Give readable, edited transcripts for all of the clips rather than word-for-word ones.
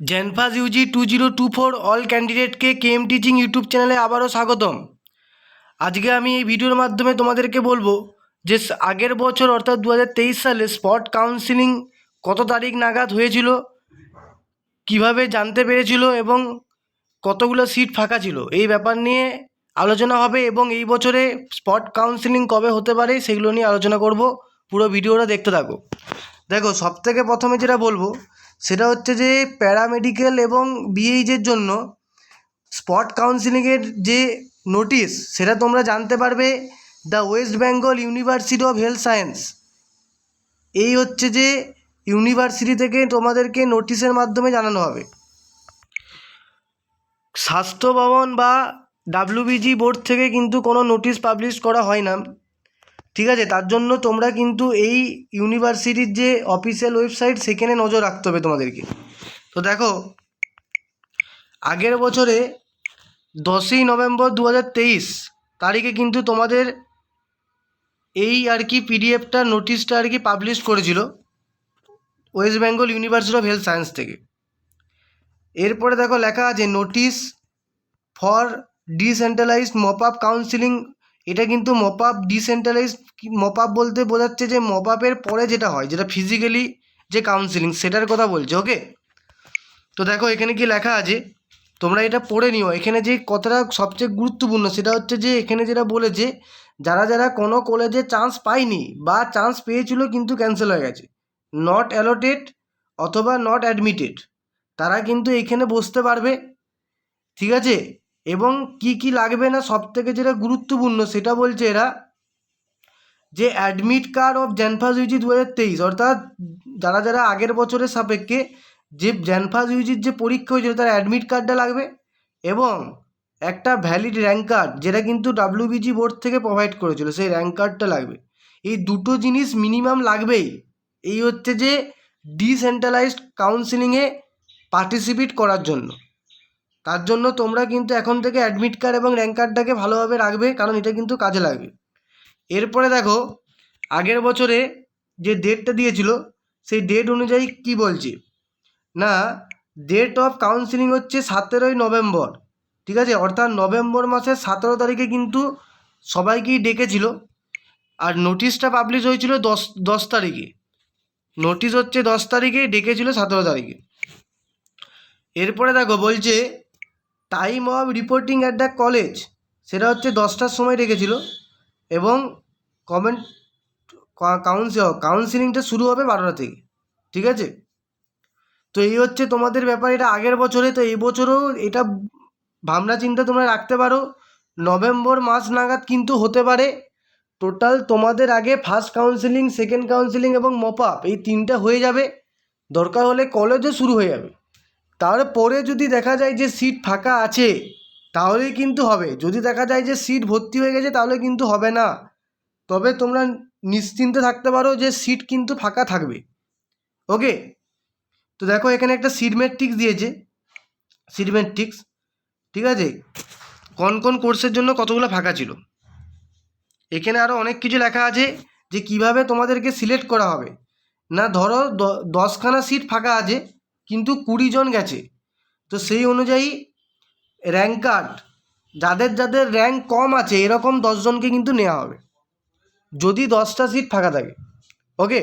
জেনফাস UG 2024 all ক্যান্ডিডেটকে KM teaching YouTube চ্যানেলে আবারও স্বাগতম। আজকে আমি এই ভিডিওর মাধ্যমে তোমাদেরকে বলবো যে আগের বছর অর্থাৎ 2023 সালে স্পট কাউন্সিলিং কত তারিখ নাগাদ হয়েছিল, কিভাবে জানতে পেরেছিল এবং কতগুলো সিট ফাঁকা ছিল, এই ব্যাপার নিয়ে আলোচনা হবে এবং এই বছরে স্পট কাউন্সিলিং কবে হতে পারে সেগুলো নিয়ে আলোচনা করব। পুরো ভিডিওটা দেখতে থাকো। দেখো, সবথেকে প্রথমে যেটা বলবো সেটা হচ্ছে যে প্যারামেডিক্যাল এবং বিএইচের জন্য স্পট কাউন্সিলিংয়ের যে নোটিশ সেটা তোমরা জানতে পারবে the West Bengal university of health science. এই হচ্ছে যে ইউনিভার্সিটি থেকে তোমাদেরকে নোটিশের মাধ্যমে জানানো হবে। স্বাস্থ্য ভবন বা ডাব্লিউবিজি বোর্ড থেকে কিন্তু কোনো নোটিশ পাবলিশ করা হয় না, ঠিক আছে? তার জন্য তোমরা কিন্তু এই ইউনিভার্সিটির যে অফিসিয়াল ওয়েবসাইট সেখানে নজর রাখতে হবে তোমাদেরকে। তো দেখো, আগের বছরে 10ই নভেম্বর 2023 তারিখে কিন্তু তোমাদের এই আর কি পিডিএফটা নোটিশটা আর কি পাবলিশ করেছিল west Bengal university of health science থেকে। এরপরে দেখো লেখা আছে notice for decentralised mop up counselling. এটা কিন্তু mop up decentralised, mop up বলতে বোঝাচ্ছে যে মপ আপের পরে যেটা হয়, যেটা ফিজিক্যালি যে কাউন্সিলিং সেটার কথা বলছে। ওকে, তো দেখো এখানে কি লেখা আছে তোমরা এটা পড়ে নিও। এখানে যে কথাটা সবচেয়ে গুরুত্বপূর্ণ সেটা হচ্ছে যে এখানে যেটা বলেছে, যারা যারা কোনো কলেজে চান্স পায়নি বা চান্স পেয়েছিল কিন্তু ক্যান্সেল হয়ে গেছে, নট অ্যালোটেড অথবা নট অ্যাডমিটেড, তারা কিন্তু এইখানে বসতে পারবে, ঠিক আছে? এবং কি কি লাগবে না, সবথেকে যেটা গুরুত্বপূর্ণ সেটা বলছে এরা যে অ্যাডমিট কার্ড অফ জেনফাস ইউজি 2023, অর্থাৎ যারা যারা আগের বছরের সাপেক্ষে যে জেনফাস ইউজির যে পরীক্ষা হয়েছিল তার অ্যাডমিট কার্ডটা লাগবে এবং একটা ভ্যালিড র্যাঙ্ক কার্ড যেটা কিন্তু ডাব্লিউবিজি বোর্ড থেকে প্রোভাইড করেছিল, সেই র্যাঙ্ক কার্ডটা লাগবে। এই দুটো জিনিস মিনিমাম লাগবেই। এই হচ্ছে যে ডিসেন্ট্রালাইজড কাউন্সিলিংয়ে পার্টিসিপেট করার জন্য। তার জন্য তোমরা কিন্তু এখন থেকে অ্যাডমিট কার্ড এবং র্যাঙ্ক কার্ডটাকে ভালোভাবে রাখবে, কারণ এটা কিন্তু কাজে লাগবে। এরপরে দেখো, আগের বছরে যে ডেটটা দিয়েছিল সেই ডেট অনুযায়ী কি বলছে না, ডেট অফ কাউন্সিলিং হচ্ছে 17ই নভেম্বর, ঠিক আছে? অর্থাৎ নভেম্বর মাসের 17 তারিখে কিন্তু সবাইকেই ডেকেছিল। আর নোটিশটা পাবলিশ হয়েছিল 10 তারিখে। নোটিশ হচ্ছে 10 তারিখে, ডেকেছিল 17 তারিখে। এরপরে দেখো বলছে time of reporting at the college, সেটা হচ্ছে 10টার সময় রেখেছিল এবং কমেন্ট কাউন্সিলিংটা শুরু হবে 12টা থেকে, ঠিক আছে? তো এই হচ্ছে তোমাদের ব্যাপার, এটা আগের বছরে। তো এই বছরও এটা ভাবনা চিন্তা তোমরা রাখতে পারো, নভেম্বর মাস নাগাদ কিন্তু হতে পারে। টোটাল তোমাদের আগে ফার্স্ট কাউন্সিলিং, সেকেন্ড কাউন্সিলিং এবং মপ আপ এই তিনটা হয়ে যাবে, দরকার হলে কলেজও শুরু হয়ে যাবে। তারপরে যদি দেখা যায় যে সিট ফাঁকা আছে তাহলেই কিন্তু হবে, যদি দেখা যায় যে সিট ভর্তি হয়ে গেছে তাহলে কিন্তু হবে না। তবে তোমরা নিশ্চিন্তে থাকতে পারো যে সিট কিন্তু ফাঁকা থাকবে। ওকে, তো দেখো এখানে একটা সিট ম্যাট্রিক্স দিয়েছে, সিট ম্যাট্রিক্স, ঠিক আছে? কোন কোন কোর্সের জন্য কতগুলো ফাঁকা ছিল। এখানে আরও অনেক কিছু লেখা আছে যে কিভাবে তোমাদেরকে সিলেক্ট করা হবে। না ধরো 10খানা সিট ফাঁকা আছে কিন্তু 20 জন গেছে, তো সেই অনুযায়ী র্যাঙ্ক কার্ড যাদের যাদের র্যাঙ্ক কম আছে এরকম 10 জনকে কিন্তু নেওয়া হবে যদি 10টা সিট ফাঁকা থাকে। ওকে,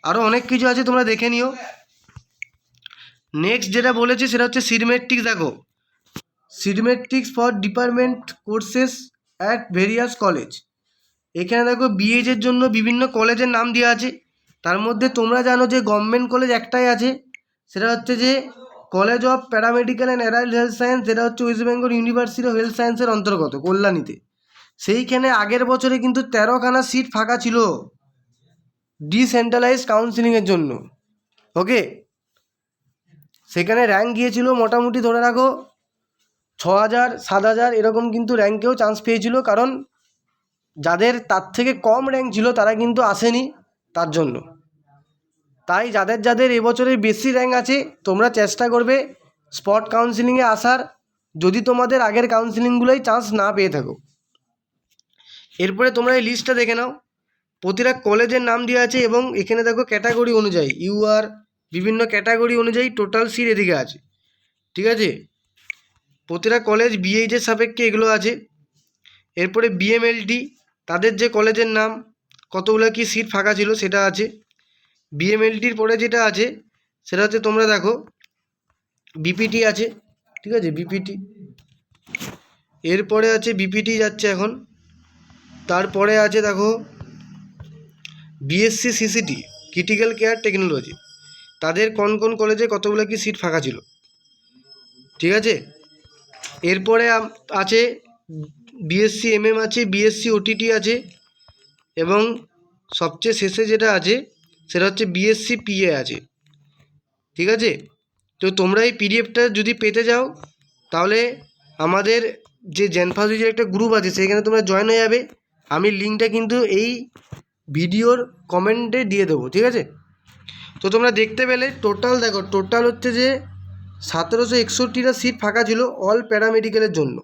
আরও অনেক কিছু আছে, তোমরা দেখে নিও। নেক্সট যেটা বলেছে সেটা হচ্ছে সিট ম্যাট্রিক্স। দেখো, seat matrix for department courses at various college. এখানে দেখো বিএইচের জন্য বিভিন্ন কলেজের নাম দেওয়া আছে। তার মধ্যে তোমরা জানো যে গভর্নমেন্ট কলেজ একটাই আছে, সেটা হচ্ছে যে college of paramedical and allied health science, যেটা হচ্ছে West Bengal university of health সায়েন্সের অন্তর্গত, কল্যাণীতে। সেইখানে আগের বছরে কিন্তু 13খানা সিট ফাঁকা ছিল ডিসেন্ট্রালাইজড কাউন্সিলিংয়ের জন্য। ওকে, সেখানে র্যাঙ্ক গিয়েছিল মোটামুটি ধরে রাখো 6000, 7000 এরকম কিন্তু র্যাঙ্কেও চান্স পেয়েছিল, কারণ যাদের তার থেকে কম র্যাঙ্ক ছিল তারা কিন্তু আসেনি তার জন্য। তাই যাদের যাদের এবছরের বেশি র্যাঙ্ক আছে তোমরা চেষ্টা করবে স্পট কাউন্সিলিংয়ে আসার, যদি তোমাদের আগের কাউন্সিলিংগুলোই চান্স না পেয়ে থাকো। এরপরে তোমরা এই লিস্টটা দেখে নাও, প্রতিটা কলেজের নাম দেওয়া আছে এবং এখানে দেখো ক্যাটাগরি অনুযায়ী UR, বিভিন্ন ক্যাটাগরি অনুযায়ী টোটাল সিট এদিকে আছে, ঠিক আছে। প্রতিটা কলেজ বিএইচের সাপেক্ষে এগুলো আছে। এরপরে বিএমএলটি, তাদের যে কলেজের নাম, কতগুলো কি সিট ফাঁকা ছিল সেটা আছে। বিএমএলটির পরে যেটা আছে সেটা হচ্ছে তোমরা দেখো বিপিটি আছে, ঠিক আছে, বিপিটি। এরপরে আছে বিপিটি যাচ্ছে এখন। তারপরে আছে দেখো বিএসসি সিসিটি, ক্রিটিক্যাল কেয়ার টেকনোলজি, তাদের কোন কোন কলেজে কতগুলো কি সিট ফাঁকা ছিল, ঠিক আছে। এরপরে আছে বিএসসি এমএম আছে, বিএসসি ওটিটি আছে, এবং সবচেয়ে শেষে যেটা আছে সেটা হচ্ছে বিএসসি পিএ আছে, ঠিক আছে। তো তোমরা এই পিডিএফটা যদি পেতে যাও তাহলে আমাদের যে জেনফাসিজের একটা গ্রুপ আছে সেখানে তোমরা জয়েন হয়ে যাবে। আমি লিঙ্কটা কিন্তু এই ভিডিওর কমেন্টে দিয়ে দেবো, ঠিক আছে। তো তোমরা দেখতে পেলে টোটাল দেখো, টোটাল হচ্ছে যে 1761টা সিট ফাঁকা ছিল অল প্যারামেডিক্যালের জন্য।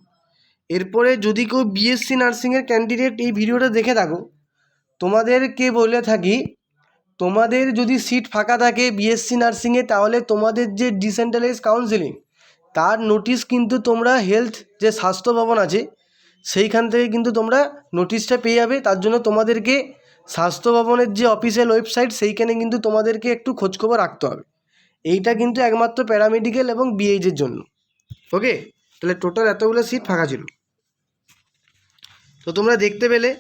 এরপরে যদি কেউ বিএসসি নার্সিংয়ের ক্যান্ডিডেট এই ভিডিওটা দেখে থাকো, তোমাদেরকে বলে থাকি, তোমাদের যদি সিট ফাঁকা থাকে বিএসসি নার্সিংয়ে, তাহলে তোমাদের যে ডিসেন্ট্রালাইজ কাউন্সিলিং তার নোটিশ কিন্তু তোমরা হেলথ যে স্বাস্থ্য ভবন আছে সেইখান থেকে কিন্তু তোমরা নোটিশটা পেয়ে যাবে। তার জন্য তোমাদেরকে স্বাস্থ্য ভবনের যে অফিসিয়াল ওয়েবসাইট সেইখানে কিন্তু তোমাদেরকে একটু খোঁজখবর রাখতে হবে। এইটা কিন্তু একমাত্র প্যারামেডিক্যাল এবং বিএইচের জন্য। ওকে, তাহলে টোটাল এতগুলো সিট ফাঁকা ছিল। তো তোমরা দেখতে পেলে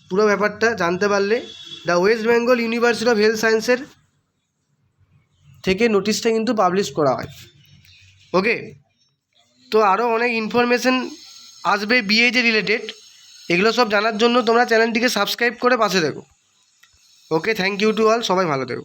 পুরো ব্যাপারটা জানতে পারলে। The West Bengal university of health সায়েন্সের থেকে নোটিশটা কিন্তু পাবলিশ করা হয়। ওকে, তো আরও অনেক ইনফরমেশন আসবে বিএইচে রিলেটেড, এগুলো সব জানার জন্য তোমরা চ্যানেলটিকে সাবস্ক্রাইব করে পাশে দেখো। ওকে, থ্যাংক ইউ টু অল, সবাই ভালো থেকো।